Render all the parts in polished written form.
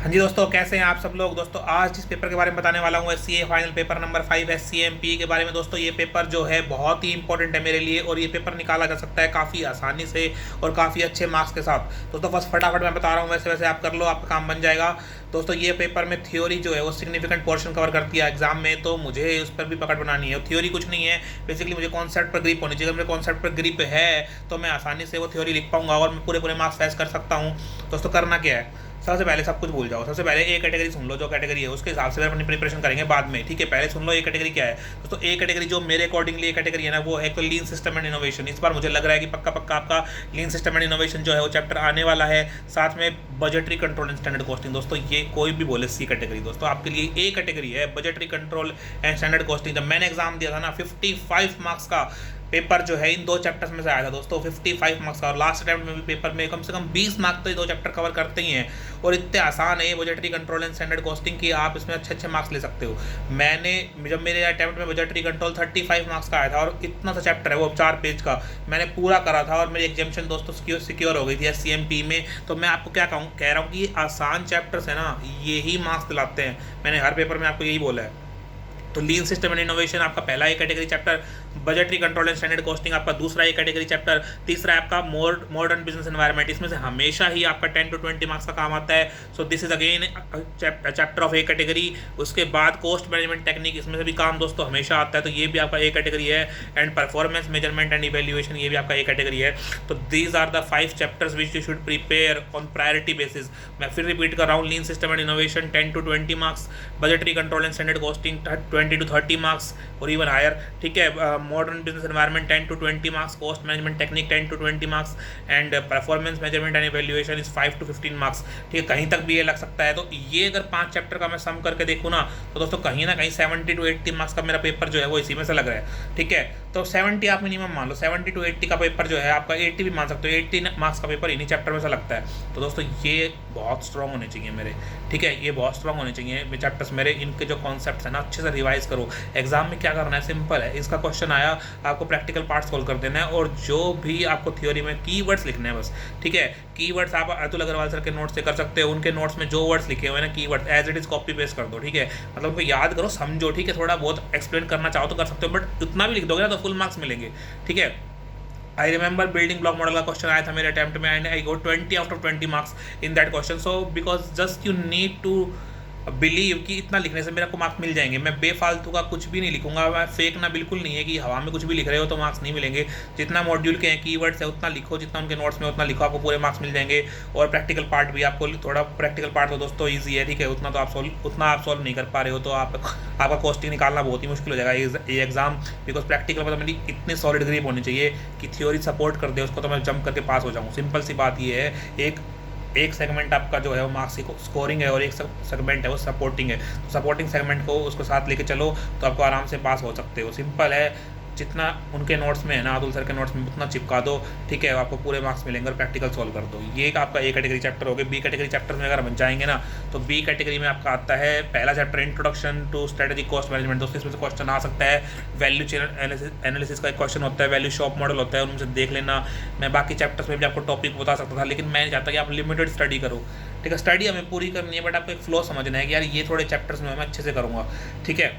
हाँ जी दोस्तों, कैसे हैं आप सब लोग। दोस्तों आज जिस पेपर के बारे में बताने वाला हूँ एससीए फाइनल पेपर नंबर 5 एससीएमपी के बारे में। दोस्तों ये पेपर जो है बहुत ही इंपॉर्टेंट है मेरे लिए और ये पेपर निकाला जा सकता है काफ़ी आसानी से और काफ़ी अच्छे मार्क्स के साथ। दोस्तों बस फटाफट मैं बता रहा हूँ, वैसे वैसे आप कर लो, आपका काम बन जाएगा। दोस्तों ये पेपर में थ्योरी जो है वो सिग्निफिकेंट पोर्शन कवर करती है एग्जाम में, तो मुझे उस पर भी पकड़ बनानी है। थ्योरी कुछ नहीं है, बेसिकली मुझे कॉन्सेप्ट पर ग्रिप होनी चाहिए। अगर मेरे कॉन्सेप्ट पर ग्रिप है तो मैं आसानी से वो थ्योरी लिख पाऊंगा और मैं पूरे पूरे मार्क्स फैस कर सकता हूँ। दोस्तों करना क्या है, सबसे पहले सब कुछ भूल जाओ। सबसे पहले ए कैटेगरी सुन लो, जो कैटेगरी है उसके हिसाब से अपनी प्रिपरेशन करेंगे बाद में, ठीक है। पहले सुन लो ए कैटेगरी क्या है। दोस्तों ए कैटेगरी जो मेरे अकॉर्डिंगली ए कैटेगरी है ना, वो है तो लीन सिस्टम एंड इनोवेशन। इस बार मुझे लग रहा है कि पक्का पक्का आपका लीन सिस्टम एंड इनोवेशन जो है वो चैप्टर आने वाला है, साथ में budgetary control and standard costing. दोस्तों ये कोई भी बोले सी कैटेगरी, दोस्तों आपके लिए ए कैटेगरी है, budgetary control and standard costing. जब मैंने एग्जाम दिया था ना, 55 मार्क्स का पेपर जो है इन दो चैप्टर्स में से आया था दोस्तों, 55 मार्क्स का। और लास्ट अटेम्प्ट में भी पेपर में कम से कम 20 मार्क्स तो ये दो चैप्टर कवर करते ही हैं। और इतने आसान है ये budgetary control and standard costing की आप इसमें अच्छे अच्छे मार्क्स ले सकते हो। मैंने जब मेरे अटेम्प्ट में बजटरी कंट्रोल 35 मार्क्स का आया था और इतना सा चैप्टर है वो 4 पेज का, मैंने पूरा करा था और मेरी एग्जामिशन दोस्तों सिक्योर हो गई थी एससीएमपी में। तो मैं आपको क्या कह रहा हूँ कि आसान चैप्टर्स है ना, यही मार्क्स दिलाते हैं। मैंने हर पेपर में आपको यही बोला है। तो लीन सिस्टम एंड इनोवेशन आपका पहला A category chapter, budgetary control and standard costing आपका दूसरा ए कैटेगरी चैप्टर, तीसरा आपका मॉडर्न बिजनेस एनवायरनमेंट। इसमें से हमेशा ही आपका 10 to 20 मार्क्स का काम आता है। So this is again chapter of A category. उसके बाद कॉस्ट मैनेजमेंट टेक्निक, इसमें से भी काम दोस्तों हमेशा आता है, तो ये भी आपका ए कैटेगरी है। And performance measurement and evaluation, ये भी आपका ए कैटेगरी है। तो these are the 5 chapters which you should prepare on priority basis. मैं फिर रिपीट कर रहा हूँ, lean system and innovation 10 to 20 marks, budgetary control and standard costing 20 to 30 marks और इवन हायर, ठीक है। Modern business environment 10 to 20 marks, cost management technique 10 to 20 marks and performance measurement and evaluation is 5 to 15 marks, ठीक है। कहीं तक भी ये लग सकता है। तो ये अगर 5 चैप्टर का मैं सम करके देखूँ ना, तो दोस्तों कहीं ना कहीं 70 to 80 मार्क्स का मेरा पेपर जो है वो इसी में से लग रहा है, ठीक है। तो 70 आप मिनिमम मान लो, 70 to 80 का पेपर जो है आपका, 80 भी मान सकते हो, 80 मार्क्स का पेपर इन्हीं चैप्टर में से लगता है। तो दोस्तों ये बहुत स्ट्रॉन्ग होने चाहिए मेरे, ठीक है। ये बहुत स्ट्रॉन्ग होने चाहिए चैप्टर्स मेरे। इनके जो कॉन्सेप्ट्स है ना अच्छे से रिवाइज करो। एग्जाम में क्या करना है, सिंपल है। इसका क्वेश्चन आया, आपको प्रैक्टिकल पार्ट सोल्व कर देना है और जो भी आपको थ्योरी में कीवर्ड्स लिखने हैं बस, ठीक है। कीवर्ड्स आप अतुल अग्रवाल सर के नोट्स से कर सकते हो। उनके नोट्स में जो वर्ड्स लिखे हुए हैं ना keywords, as it is copy paste कर दो, ठीक है। मतलब उनको याद करो, समझो, ठीक है। थोड़ा बहुत एक्सप्लेन करना चाहो तो कर सकते हो, बट उतना भी लिख दोगे ना तो फुल मार्क्स मिलेंगे, ठीक है। I remember building block model का क्वेश्चन आया था मेरे अटेम्प्ट में and I got 20 out of 20 marks in that question. So because just you need to believe कि इतना लिखने से मेरे को मार्क्स मिल जाएंगे। मैं बेफालतू का कुछ भी नहीं लिखूंगा, मैं फेंकना बिल्कुल नहीं है कि हवा में कुछ भी लिख रहे हो तो मार्क्स नहीं मिलेंगे। जितना मॉड्यूल के हैं कीवर्ड्स है उतना लिखो, जितना उनके नोट्स में उतना लिखो, आपको पूरे मार्क्स मिल जाएंगे। और प्रैक्टिकल पार्ट भी आपको, थोड़ा प्रैक्टिकल पार्ट तो दोस्तों ईजी है, ठीक है। उतना आप सॉल्व नहीं कर पा रहे हो तो आपका कॉस्टिंग निकालना बहुत ही मुश्किल हो जाएगा ये एग्जाम। बिकॉज प्रैक्टिकल मतलब मेरी इतनी सॉलिड ग्रिप होनी चाहिए कि थ्योरी सपोर्ट कर दे उसको, तो मैं जंप करके पास हो जाऊँ। सिंपल सी बात ये है। एक सेगमेंट आपका जो है वो मार्क्स की स्कोरिंग है और एक सेगमेंट है वो सपोर्टिंग है। तो सपोर्टिंग सेगमेंट को उसको साथ लेके चलो तो आपको आराम से पास हो सकते हो। सिंपल है। जितना उनके नोट्स में है ना, अतुल सर के नोट्स में उतना चिपका दो, ठीक है। आपको पूरे मार्क्स मिलेंगे और प्रैक्टिकल सॉल्व कर दो। ये आपका ए कैटेगरी चैप्टर हो गया। बी कैटेगरी चैप्टर में अगर बन जाएंगे ना, तो बी कैटेगरी में आपका आता है पहला chapter introduction to strategic cost management. दोस्तों इसमें से क्वेश्चन आ सकता है। वैल्यू चेन एनालिसिस का एक क्वेश्चन होता है, वैल्यू शॉप मॉडल होता है, उनसे देख लेना। मैं बाकी चैप्टर्स में भी आपको टॉपिक बता सकता था, लेकिन मैं नहीं चाहता कि आप लिमिटेड स्टडी करो, ठीक है। स्टडी हमें पूरी करनी है, बट आपको एक फ्लो समझना है कि यार ये थोड़े चैप्टर्स में मैं अच्छे से करूँगा, ठीक है।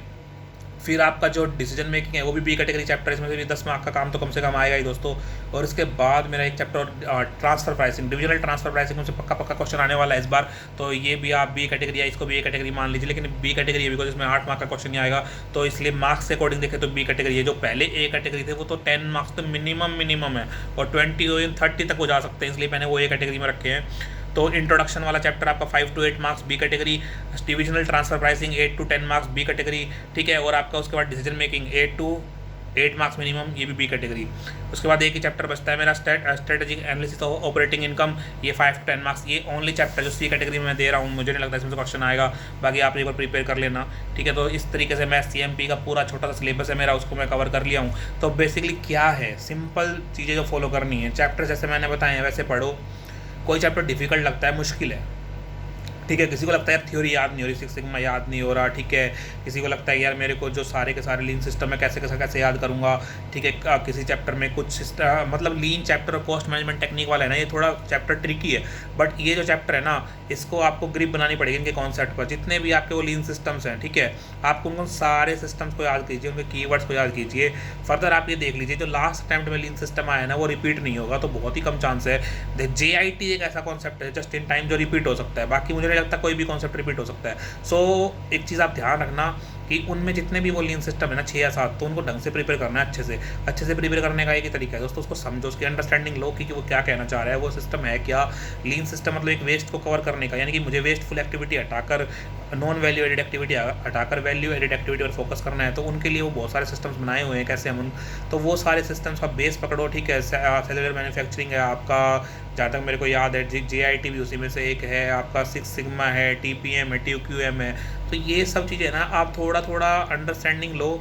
फिर आपका जो डिसीजन मेकिंग है वो भी बी कैटेगरी चैप्टर, इसमें से भी 10 मार्क का काम तो कम से कम आएगा ही दोस्तों। और इसके बाद मेरा एक chapter transfer pricing, divisional transfer pricing, मुझे पक्का क्वेश्चन आने वाला है इस बार। तो ये भी आप बी कैटेगरी या इसको भी ए कैटेगरी मान लीजिए, लेकिन बी कैटेगरी है बिकॉज इसमें 8 मार्क का क्वेश्चन नहीं आएगा, तो इसलिए मार्क्स के अकॉर्डिंग देखें तो बी कैटेगरी है। जो पहले ए कैटेगरी थे वो तो 10 मार्क्स तो मिनिमम है और 20 30 तक हो जा सकते हैं, इसलिए मैंने वो ए कैटेगरी में रखे हैं। तो इंट्रोडक्शन वाला चैप्टर आपका 5 to 8 marks B category, divisional transfer pricing 8 to 10 marks B category, ठीक है। और आपका उसके बाद decision making 8 to 8 marks minimum, ये भी बी कैटेगरी। उसके बाद एक ही चैप्टर बचता है मेरा strategic analysis of operating income, ये 5 to 10 मार्क्स। ये ओनली चैप्टर जो सी कैटेगरी में मैं दे रहा हूँ, मुझे नहीं लगता इसमें से क्वेश्चन आएगा, बाकी आप एक बार प्रिपेयर कर लेना, ठीक है। तो इस तरीके से मैं सीएमपी का पूरा छोटा सा सिलेबस है मेरा, उसको मैं कवर कर लिया हूँ। तो बेसिकली क्या है, सिंपल चीज़ें जो फॉलो करनी है, चैप्टर जैसे मैंने बताए हैं वैसे पढ़ो। कोई चैप्टर डिफिकल्ट लगता है, मुश्किल है, ठीक है, किसी को लगता है यार थ्योरी याद नहीं हो रही, सिक्स सिग्मा याद नहीं हो रहा, ठीक है, किसी को लगता है यार मेरे को जो सारे के सारे लीन सिस्टम है कैसे कैसे कैसे याद करूँगा, ठीक है, किसी चैप्टर में कुछ मतलब लीन चैप्टर और कॉस्ट मैनेजमेंट टेक्निक वाला है ना, ये थोड़ा चैप्टर ट्रिकी है, बट ये जो चैप्टर है ना इसको आपको ग्रिप बनानी पड़ेगी इनके कॉन्सेप्ट पर, जितने भी आपके वो लीन सिस्टम्स हैं, ठीक है, आपको उनको सारे सिस्टम्स को याद कीजिए, उनके कीवर्ड्स को याद कीजिए। फर्दर आप ये देख लीजिए जो लास्ट अटेम्प्ट में लीन सिस्टम आया है ना वो रिपीट नहीं होगा, तो बहुत ही कम चांस है। JIT एक ऐसा कॉन्सेप्ट है जस्ट इन टाइम जो रिपीट हो सकता है, बाकी मुझे नहीं लगता कोई भी कॉन्सेप्ट रिपीट हो सकता है। सो एक चीज़ आप ध्यान रखना कि उनमें जितने भी वो लीन सिस्टम है ना 6 या 7, तो उनको ढंग से प्रिपेयर करना है, अच्छे से प्रिपेयर करने का एक ही तरीका है दोस्तों, उसको समझो, उसकी अंडरस्टैंडिंग लो कि वो क्या कहना चाह रहा है, वो सिस्टम है क्या। लीन सिस्टम मतलब एक वेस्ट को कवर करने का, यानी कि मुझे वेस्टफुल एक्टिविटी हटाकर नॉन वैल्यू एडेड एक्टिविटी हटाकर वैल्यू एडेड एक्टिविटी पर फोकस करना है, तो उनके लिए वो बहुत सारे सिस्टम्स बनाए हुए हैं कैसे हम तो वो सारे सिस्टम्स का बेस पकड़ो, ठीक है। सेलुलर मैन्युफैक्चरिंग है आपका, जहाँ तक मेरे को याद है JIT भी उसी में से एक है, आपका सिक्स सिग्मा है, TPM है, TQM है, तो ये सब चीज़ें ना आप थोड़ा थोड़ा अंडरस्टैंडिंग लो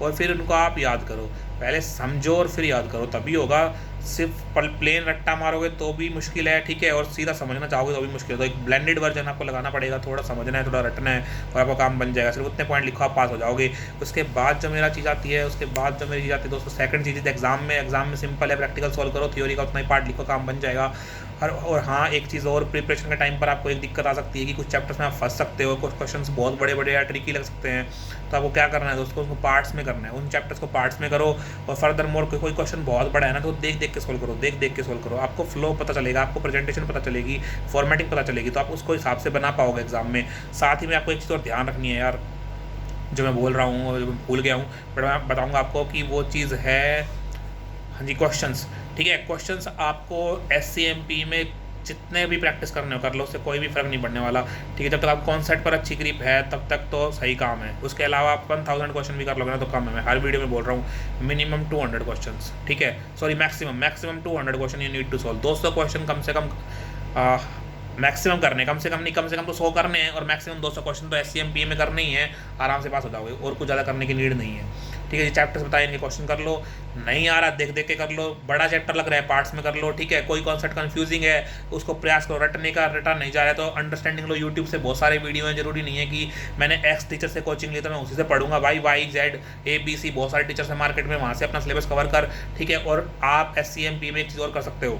और फिर उनको आप याद करो, पहले समझो और फिर याद करो, तभी होगा। सिर्फ प्लेन रट्टा मारोगे तो भी मुश्किल है, ठीक है, और सीधा समझना चाहोगे तो भी मुश्किल है, तो एक ब्लेंडेड वर्जन आपको लगाना पड़ेगा, थोड़ा समझना है, थोड़ा रटना है और आपका काम बन जाएगा। सिर्फ उतने पॉइंट लिखो आप पास हो जाओगे। उसके बाद जो मेरा चीज़ आती है, उसके बाद जो मेरी चीज़ आती है दोस्तों, सेकंड चीज़ एग्जाम में सिंपल है, प्रैक्टिकल सॉल्व करो, थ्योरी का उतना ही पार्ट लिखो, काम बन जाएगा। और हाँ, एक चीज़ और, प्रिपरेशन के टाइम पर आपको एक दिक्कत आ सकती है कि कुछ चैप्टर्स में आप फंस सकते हो, कुछ क्वेश्चंस बहुत बड़े बड़े या ट्रिकी लग सकते हैं, तो आपको क्या करना है दोस्तों, उसको पार्ट्स में करना है, उन चैप्टर्स को पार्ट्स में करो। और फर्दर मोर कोई क्वेश्चन बहुत बड़ा है ना तो देख देख के सोल्व करो, देख देख के सोल्व करो, आपको फ्लो पता चलेगा, आपको प्रेजेंटेशन पता चलेगी, फॉर्मेटिंग पता चलेगी, तो आप उसको हिसाब से बना पाओगे एग्जाम में। साथ ही में आपको एक चीज़ और ध्यान रखनी है यार, जो मैं बोल रहा हूँ भूल गया हूँ, बट मैं बताऊँगा आपको कि वो चीज़ है, हाँ जी, क्वेश्चंस, ठीक है। क्वेश्चंस आपको SCMP में जितने भी प्रैक्टिस करने हो कर लो, उससे कोई भी फर्क नहीं पड़ने वाला, ठीक है। जब तक आप कॉन्सेप्ट पर अच्छी ग्रिप है तब तक तो सही काम है, उसके अलावा आप 1000 क्वेश्चन भी कर लोगे ना तो कम है। मैं हर वीडियो में बोल रहा हूँ मिनिमम 200 क्वेश्चन, ठीक है, sorry maximum 200 question you need to solve. 200 question कम से कम मैक्सिमम करने, कम से कम नहीं, कम से कम तो 100 करने हैं, और मैक्सिमम 200 क्वेश्चन तो SCMP में करने ही है, आराम से पास हो जाओगे, और कुछ ज़्यादा करने की नीड नहीं है, ठीक है। ये चैप्टर्स बताए इनके क्वेश्चन कर लो, नहीं आ रहा देख देख के कर लो, बड़ा चैप्टर लग रहा है पार्ट्स में कर लो, ठीक है। कोई कॉन्सेप्ट कंफ्यूजिंग है उसको प्रयास करो रटने का, रटा नहीं जा रहा है तो अंडरस्टैंडिंग लो, यूट्यूब से बहुत सारे वीडियो हैं, जरूरी नहीं है कि मैंने X टीचर से कोचिंग ली तो मैं उसी से पढ़ूंगा भाई, YZ ABC बहुत सारे टीचर्स हैं मार्केट में, वहाँ से अपना सिलेबस कवर कर, ठीक है। और आप SCMP में एक चीज़ और कर सकते हो,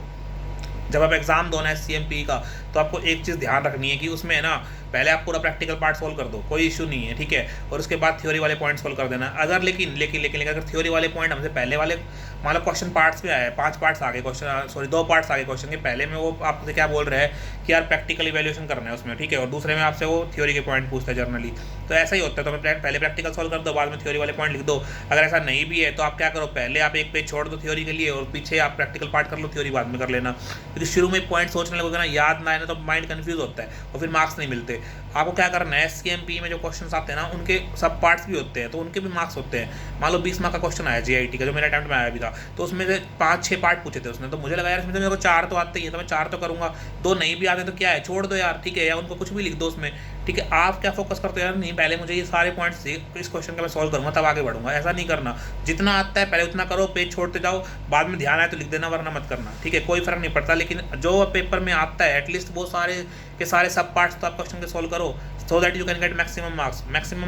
जब आप एग्जाम दो ना SCMP का, तो आपको एक चीज़ ध्यान रखनी है कि उसमें है ना पहले आप पूरा प्रैक्टिकल पार्ट सोल्व कर दो, कोई इशू नहीं है, ठीक है, और उसके बाद थ्योरी वाले पॉइंट सोल्व कर देना। अगर लेकिन अगर थ्योरी वाले पॉइंट हमसे पहले वाले मान लो क्वेश्चन पार्ट्स में आए, 5 पार्ट्स आगे क्वेश्चन, सॉरी 2 पार्ट्स आगे क्वेश्चन के, पहले में वो आपसे क्या बोल रहा है कि यार प्रैक्टिकल इवैल्यूएशन करना है उसमें, ठीक है, और दूसरे में आपसे वो थ्योरी के पॉइंट पूछता है जनरली, तो ऐसा ही होता है। तो मैं पहले प्रैक्टिकल सोल्व कर दो, बाद में थ्योरी वाले पॉइंट लिख दो। अगर ऐसा नहीं भी है तो आप क्या करो, पहले आप एक पेज छोड़ दो थ्योरी के लिए और पीछे आप प्रैक्टिकल पार्ट कर लो, थ्योरी बाद में कर लेना, क्योंकि शुरू में पॉइंट सोचने लगोगे ना, याद ना आए ना तो माइंड कंफ्यूज होता है और फिर मार्क्स नहीं मिलते। आपको क्या करना है, SCMP में जो क्वेश्चन आते हैं ना उनके सब पार्ट्स भी होते हैं, तो उनके भी मार्क्स होते हैं। मान लो 20 मार्क का क्वेश्चन आया JIT का, जो मेरे अटेम्प्ट में आया भी था, तो उसमें से 5-6 पार्ट पूछे थे उसने, तो मुझे लगा यार इसमें तो मेरे को 4 तो आते ही है, तो मैं 4 तो करूँगा, 2 नहीं भी आते तो क्या है, छोड़ दो यार, ठीक है, या उनको कुछ भी लिख दो उसमें, ठीक है। आप क्या फोकस करते हो यार, नहीं पहले मुझे ये सारे पॉइंट्स इस क्वेश्चन का मैं सॉल्व करूँगा तब आगे बढ़ूंगा, ऐसा नहीं करना। जितना आता है पहले उतना करो, पेज छोड़ते जाओ, बाद में ध्यान आए तो लिख देना, वरना मत करना, ठीक है, कोई फर्क नहीं पड़ता। लेकिन जो पेपर में आता है एटलीस्ट वो सारे के सारे सब पार्ट्स तो आप क्वेश्चन के सॉल्व करो, so that you can get maximum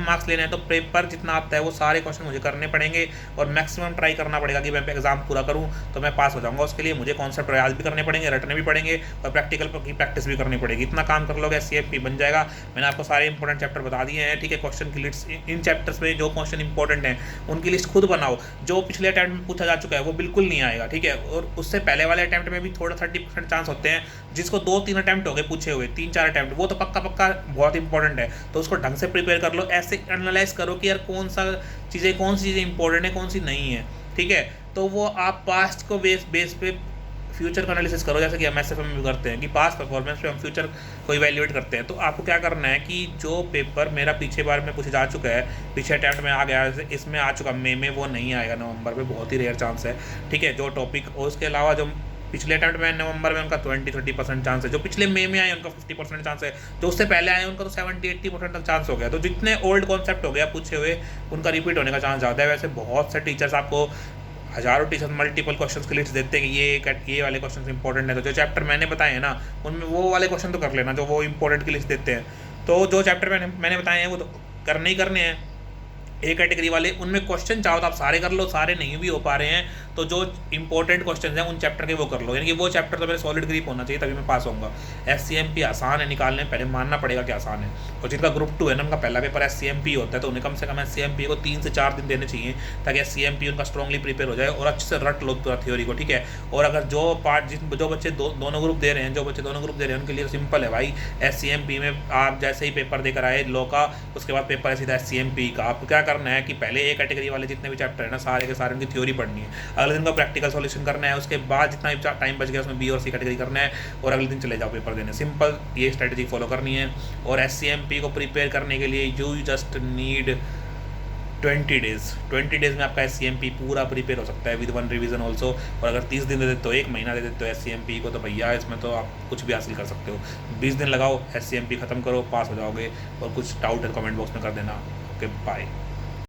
marks लेने हैं तो पेपर जितना आता है वो सारे क्वेश्चन मुझे करने पड़ेंगे और मैक्सिमम ट्राई करना पड़ेगा कि मैं एग्जाम पूरा करूं तो मैं पास हो जाऊंगा। उसके लिए मुझे कॉन्सेप्ट याद भी करने पड़ेंगे, रटने भी पड़ेंगे और प्रैक्टिकल की प्रैक्टिस भी करनी पड़ेगी। इतना काम कर लोगे SCMP बन जाएगा। मैंने आपको सारे इंपॉर्टेंट चैप्टर बता दिए हैं, ठीक है। क्वेश्चन की लिस्ट इन चैप्टर्स में जो क्वेश्चन इंपॉर्टेंट हैं उनकी लिस्ट खुद बनाओ। जो पिछले अटैम्प्ट में पूछा जा चुका है वो बिल्कुल नहीं आएगा, ठीक है, और उससे पहले वाले अटैम्प्ट में भी थोड़ा 30% चांस होते हैं। जिसको 2-3 अटैम्प्ट हो गए पूछे हुए, 3-4 अटैम्प्ट, वो तो पक्का बहुत इंपॉर्टेंट है, तो उसको ढंग से प्रिपेयर कर लो। ऐसे एनालाइज करो कि यार कौन सी चीज़ें इंपॉर्टेंट है, कौन सी नहीं है, ठीक है। तो वो आप पास्ट को बेस पे फ्यूचर का एनालिसिस करो, जैसे कि हम SFM में भी करते हैं कि पास्ट परफॉर्मेंस पे हम फ्यूचर को इवैल्यूएट करते हैं। तो आपको क्या करना है कि जो पेपर मेरा पीछे बार में पूछा जा चुका है, पीछे अटैम्प्ट में आ गया, इसमें आ चुका मई में, वो नहीं आएगा नवंबर में, बहुत ही रेयर चांस है, ठीक है, जो टॉपिक। और उसके अलावा जो पिछले अटैम्प्ट में नवंबर में उनका 20-30% चांस है, जो पिछले मई में आए उनका 50% चांस है, जो उससे पहले आए उनका तो 70-80% तक चांस हो गया। तो जितने ओल्ड कॉन्सेप्ट हो गया पूछे हुए उनका रिपीट होने का चांस ज़्यादा है। वैसे बहुत से टीचर्स आपको हज़ारों टीचर्स मल्टीपल क्वेश्चंस की लिस्ट देते हैं कि ये वाले क्वेश्चन इंपॉर्टेंट है, तो जो चैप्टर मैंने बताए हैं ना उनमें वो वाले क्वेश्चन तो कर लेना जो वो इंपॉर्टेंट की लिस्ट देते हैं। तो जो चैप्टर मैंने बताए हैं वो तो करने ही करने हैं। ए कैटेगरी वाले उनमें क्वेश्चन चाहो तो आप सारे कर लो, सारे नहीं भी हो पा रहे हैं तो जो इंपॉर्टेंट क्वेश्चन हैं उन चैप्टर के वो कर लो, यानी कि वो चैप्टर तो मेरे सॉलिड ग्रिप होना चाहिए तभी मैं पास होऊंगा। SCMP आसान है निकालने, पहले मानना पड़ेगा कि आसान है। और जिनका ग्रुप 2 है ना उनका पहला पेपर SCMP होता है, तो उन्हें कम से कम SCMP को 3 से 4 दिन देने चाहिए ताकि SCMP उनका स्ट्रांगली प्रिपेयर हो जाए और अच्छे से रट लो पूरा थ्योरी को, ठीक है। और अगर जो बच्चे दोनों ग्रुप दे रहे हैं, जो बच्चे दोनों ग्रुप दे रहे हैं उनके लिए सिंपल है भाई। SCMP में आप जैसे ही पेपर देकर आए लॉ का, उसके बाद पेपर है सीधा SCMP का। आपको क्या करना है कि पहले ए कैटेगरी वाले जितने भी चैप्टर है ना सारे के सारे उनकी थ्योरी पढ़नी है, अगले दिन का प्रैक्टिकल सॉल्यूशन करना है, उसके बाद जितना भी टाइम बच गया उसमें बी और सी कैटेगरी करना है और अगले दिन चले जाओ पेपर देने। सिंपल ये स्ट्रेटजी फॉलो करनी है। और SCMP को प्रिपेयर करने के लिए यू जस्ट नीड 20 डेज़ में आपका SCMP पूरा प्रिपेयर हो सकता है विद 1 रिवीजन ऑल्सो। और अगर 30 दिन दे देते हो, 1 महीना दे देते हो SCMP को, तो भैया इसमें तो आप कुछ भी हासिल कर सकते हो। 20 दिन लगाओ, SCMP ख़त्म करो, पास हो जाओगे। और कुछ डाउट है कमेंट बॉक्स में कर देना। Okay bye.